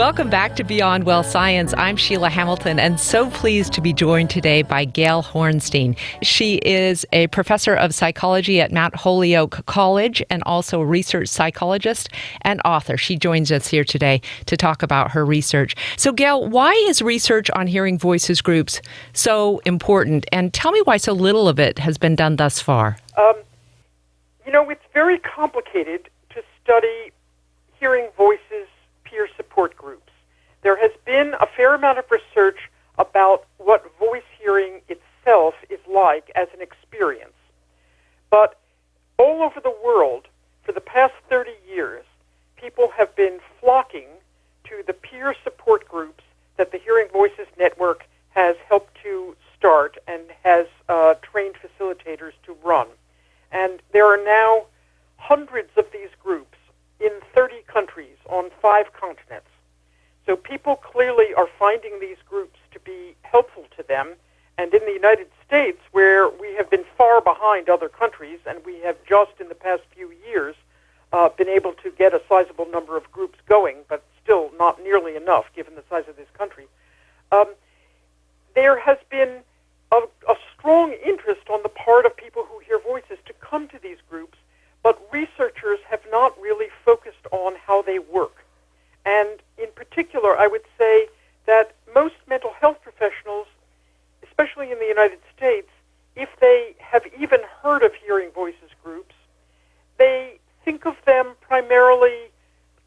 Welcome back to Beyond Well Science. I'm Sheila Hamilton, and so pleased to be joined today by Gail Hornstein. She is a professor of psychology at Mount Holyoke College and also a research psychologist and author. She joins us here today to talk about her research. So, Gail, why is research on hearing voices groups so important? And tell me why so little of it has been done thus far. It's very complicated to study hearing voices peer support groups. There has been a fair amount of research about what voice hearing itself is like as an experience. But all over the world, for the past 30 years, people have been flocking to the peer support groups that the Hearing Voices Network has helped to start and has trained facilitators to run. And there are now hundreds of these groups in 30 countries on 5 continents. So people clearly are finding these groups to be helpful to them. And in the United States, where we have been far behind other countries, and we have just in the past few years been able to get a sizable number of groups going, but still not nearly enough given the size of this country, there has been a strong interest on the part of people who hear voices to come to these groups, but researchers have not really focused on how they work. And in particular, I would say that most mental health professionals, especially in the United States, if they have even heard of hearing voices groups, they think of them primarily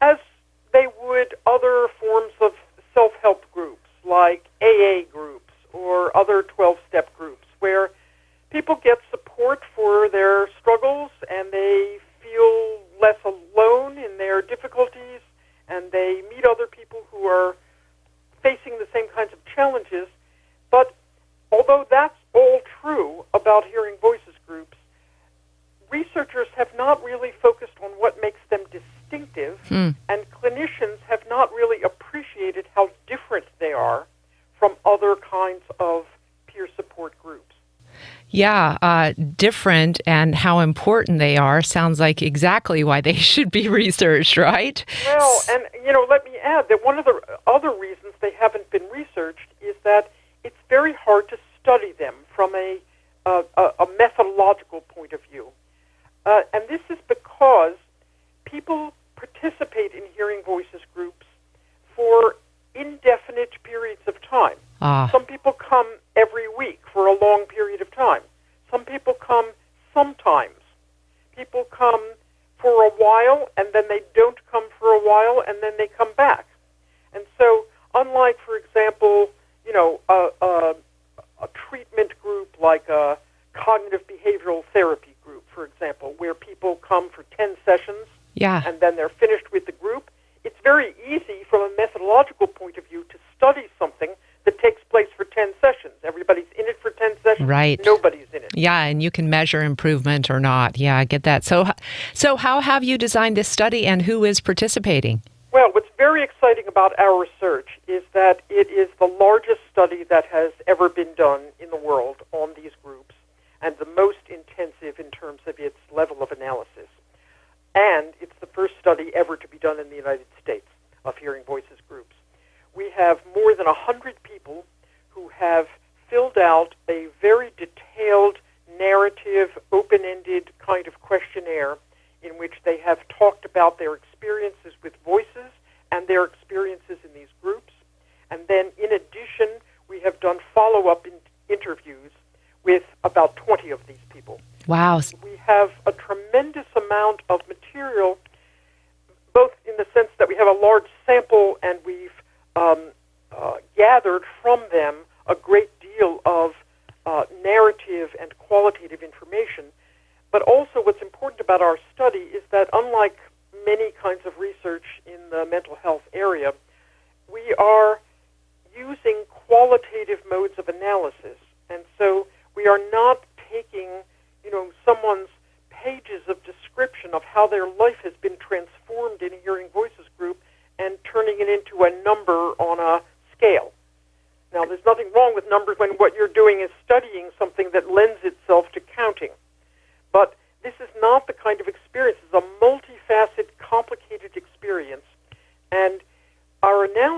as they would other forms of self-help groups, like AA groups or other 12-step groups, where people get support for their struggles and they feel less alone in their difficulties, and they meet other people who are facing the same kinds of challenges. But although that's all true about hearing voices groups, researchers have not really focused on what makes them distinctive, and clinicians have not really appreciated how different they are from other kinds of peer support groups. Yeah, different, and how important they are sounds like exactly why they should be researched, right? Well, and, let me add that one of the other reasons they haven't been researched is that it's very hard to study them from a methodological point of view. And this is because people participate in hearing voices groups for indefinite periods of time. Some people come every week for a long period of time. Some people come sometimes. People come for a while, and then they don't come for a while, and then they come back. And so, unlike, for example, a treatment group like a cognitive behavioral therapy group, for example, where people come for 10 sessions, and then they're finished with the group, it's very easy from a methodological point of view to study something that takes place for 10 sessions. Everybody's in it for 10 sessions. Right. Nobody's in it. Yeah, and you can measure improvement or not. Yeah, I get that. So how have you designed this study, and who is participating? Well, what's very exciting about our research is that it is the largest study that has ever been done in the world on these groups, and the most intensive in terms of its level of analysis. And it's the first study ever to be done in the United States of hearing voices groups. We have more than 100 people who have filled out a very detailed, narrative, open-ended kind of questionnaire in which they have talked about their experiences with voices and their experiences in these groups. And then, in addition, we have done follow-up interviews with about 20 of these people. Wow. We have a tremendous amount of material, both in the sense that we have a large sample and we've gathered from them a great deal of narrative and qualitative information. But also what's important about our study is that unlike many kinds of research in the mental health area, we are using qualitative modes of analysis. And so we are not taking, someone's pages of description of how their life has been transformed in a hearing voices group and turning it into a number on a scale. Now, there's nothing wrong with numbers when what you're doing is studying something that lends itself to counting. But this is not the kind of experience. It's a multifaceted, complicated experience. And our analysis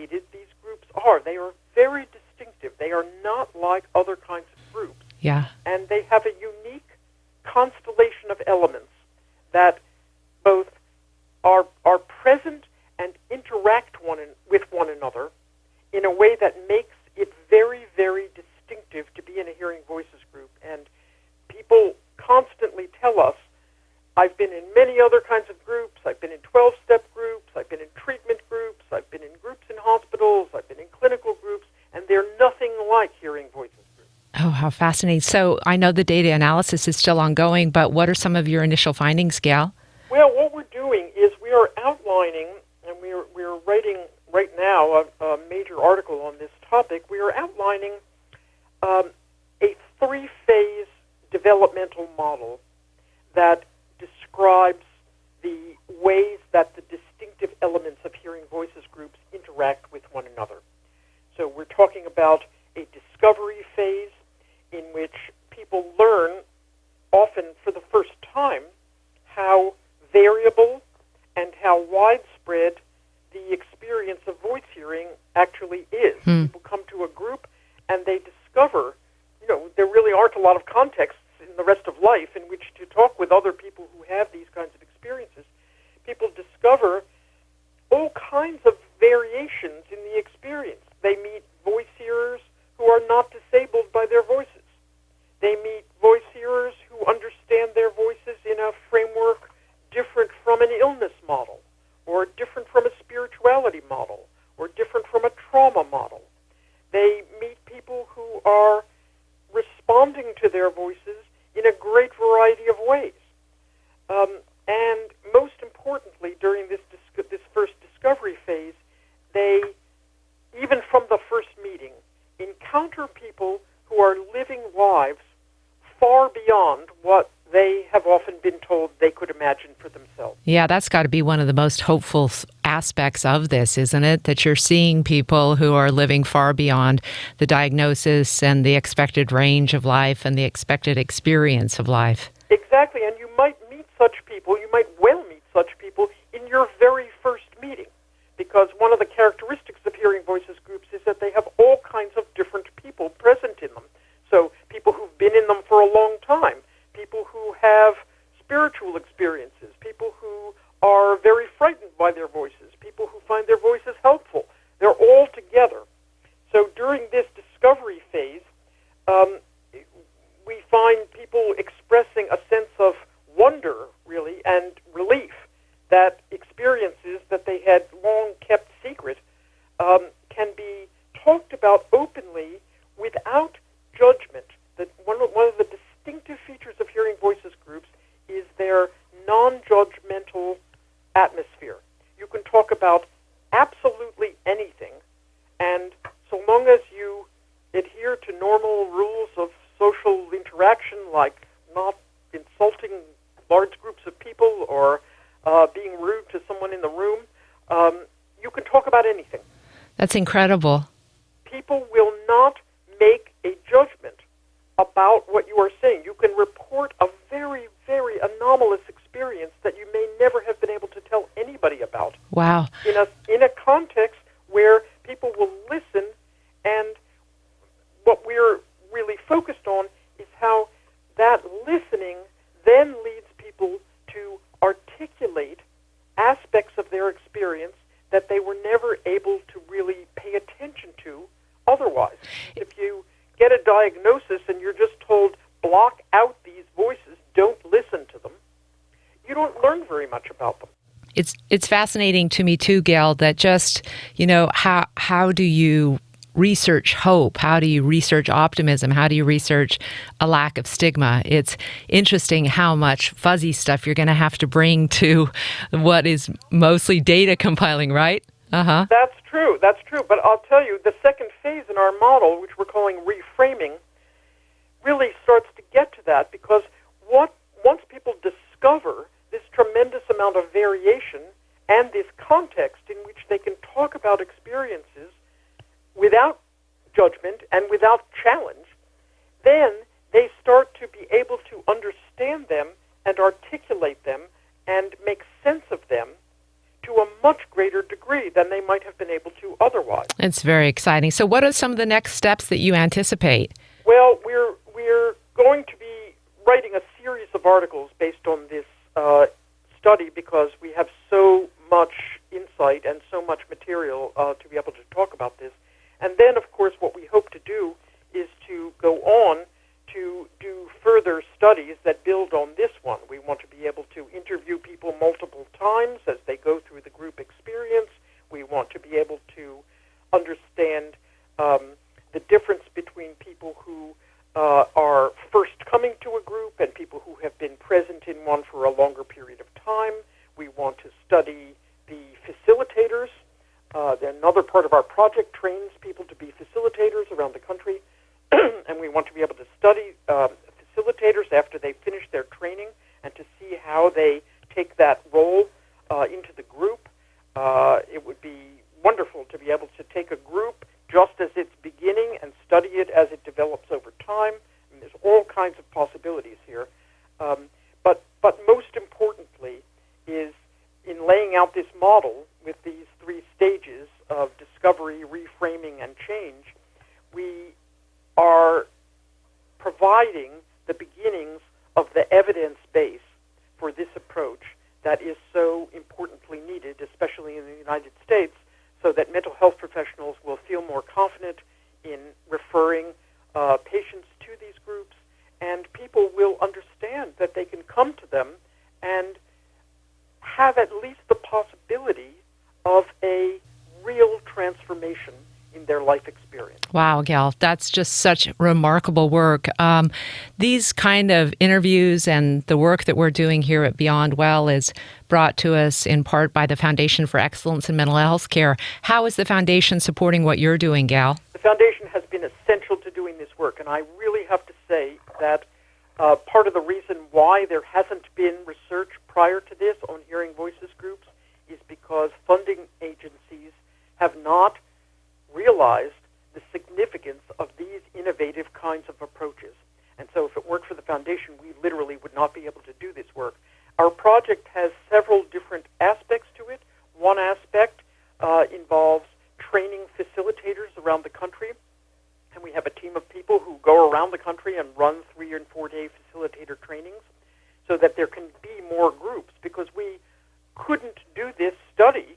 differentiated these groups are. They are very distinctive. They are not like other kinds of groups. Yeah. And they have a unique constellation of elements that both are present and interact with one another in a way that makes it very, very distinctive to be in a hearing voices group. And people constantly tell us, I've been in many other kinds of groups. I've been in 12-step groups. I've been in treatment groups. I've been in groups in hospitals. I've been in clinical groups. And they're nothing like hearing voices groups. Oh, how fascinating. So I know the data analysis is still ongoing, but what are some of your initial findings, Gail? Well, what we're doing is we are outlining, and we're writing right now a major article on this topic. We are outlining a three-phase developmental model that describes the ways that the distinctive elements of hearing voices groups interact with one another. So we're talking about a discovery phase in which people learn, often for the first time, how variable and how widespread the experience of voice hearing actually is. People come to a group and they discover, there really aren't a lot of contexts in the rest of life in which to talk with other people who have these kinds of experiences. People discover all kinds of variations in the experience. They meet voice hearers who are not disabled by their voices. They meet voice hearers who understand their voices in a framework different from an illness model, or different from a spirituality model, or different from a trauma model. They meet people who are responding to their voices in a great variety of ways. And most importantly, during this first discovery phase, they, even from the first meeting, encounter people who are living lives far beyond what they have often been told they could imagine for themselves. Yeah, that's got to be one of the most hopeful aspects of this, isn't it? That you're seeing people who are living far beyond the diagnosis and the expected range of life and the expected experience of life. Exactly, and you might meet such people, you might well meet such people in your very first meeting, because one of the characteristics of hearing voices groups is that they have all kinds of different people present in them. So people who've been in them for a long time, people who have spiritual experiences, people who are very frightened by their voices, people who find their voices helpful. They're all together. So during this discovery phase, we find people expressing a sense of wonder, really, and relief that experiences that they had long kept secret can be talked about openly without judgment. That one of the distinctive features of hearing voices groups is their non-judgmental atmosphere. You can talk about absolutely anything, and so long as you adhere to normal rules of social interaction, like not insulting large groups of people or being rude to someone in the room, you can talk about anything. That's incredible. People will not make a judgment about what you are saying. You can report a very, very anomalous experience that you may never have been able to tell anybody about. Wow. In a context where people will listen, and what we're really focused on is how that listening then leads people to articulate aspects of their experience that they were never able to really pay attention to otherwise. If you get a diagnosis and you're just told, block out these voices, don't listen to them, you don't learn very much about them. It's fascinating to me too, Gail, that just, how do you research hope? How do you research optimism? How do you research a lack of stigma? It's interesting how much fuzzy stuff you're going to have to bring to what is mostly data compiling, right? Uh-huh. That's true. But I'll tell you, the second phase in our model, which we're calling reframing, really starts to get to that, because once people discover this tremendous amount of variation and this context in which they can talk about experiences without judgment and without challenge, then they start to be able to understand them and articulate them and make sense of them to a much greater degree than they might have been able to otherwise. It's very exciting. So what are some of the next steps that you anticipate? Well, we're going to be writing a series of articles based on this study because we have so much insight and so much material to be able to talk about this. And then, of course, what we hope to do is to go on to do further studies that build on this one. We want to be able to interview people multiple times as they go through the group experience. We want to be able to understand the difference between people who are first coming to a group and people who have been present in one for a longer period of time. We want to study the facilitators. Another part of our project trains people to be facilitators around the country. And we want to be able to study facilitators after they finish their training and to see how they take that role into the group. It would be wonderful to be able to take a group just as it's beginning and study it as it develops over time. And there's all kinds of possibilities here. But most importantly is in laying out this model with these three stages of discovery, reframing, and change, we are providing the beginnings of the evidence base for this approach that is so importantly needed, especially in the United States, so that mental health professionals will feel more confident in referring patients to these groups, and people will understand that they can come to them and have at least the possibility of a real transformation in their life experience. Wow, Gail, that's just such remarkable work. These kind of interviews and the work that we're doing here at Beyond Well is brought to us in part by the Foundation for Excellence in Mental Health Care. How is the foundation supporting what you're doing, Gail? The foundation has been essential to doing this work, and I really have to say that part of the reason why there hasn't been research prior to this on hearing voices groups is because funding agencies have not realized the significance of these innovative kinds of approaches. And so if it weren't for the foundation, we literally would not be able to do this work. Our project has several different aspects to it. One aspect involves training facilitators around the country, and we have a team of people who go around the country and run 3 and 4 day facilitator trainings so that there can be more groups, because we couldn't do this study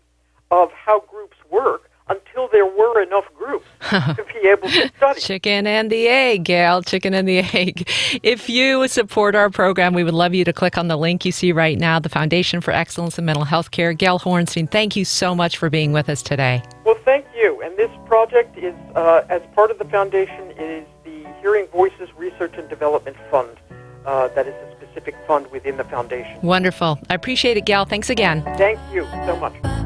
of how groups work until there were enough groups to be able to study. Chicken and the egg, Gail, chicken and the egg. If you support our program, we would love you to click on the link you see right now, the Foundation for Excellence in Mental Health Care. Gail Hornstein, thank you so much for being with us today. Well, thank you. And this project is, as part of the foundation, is the Hearing Voices Research and Development Fund. That is a specific fund within the foundation. Wonderful. I appreciate it, Gail. Thanks again. Thank you so much.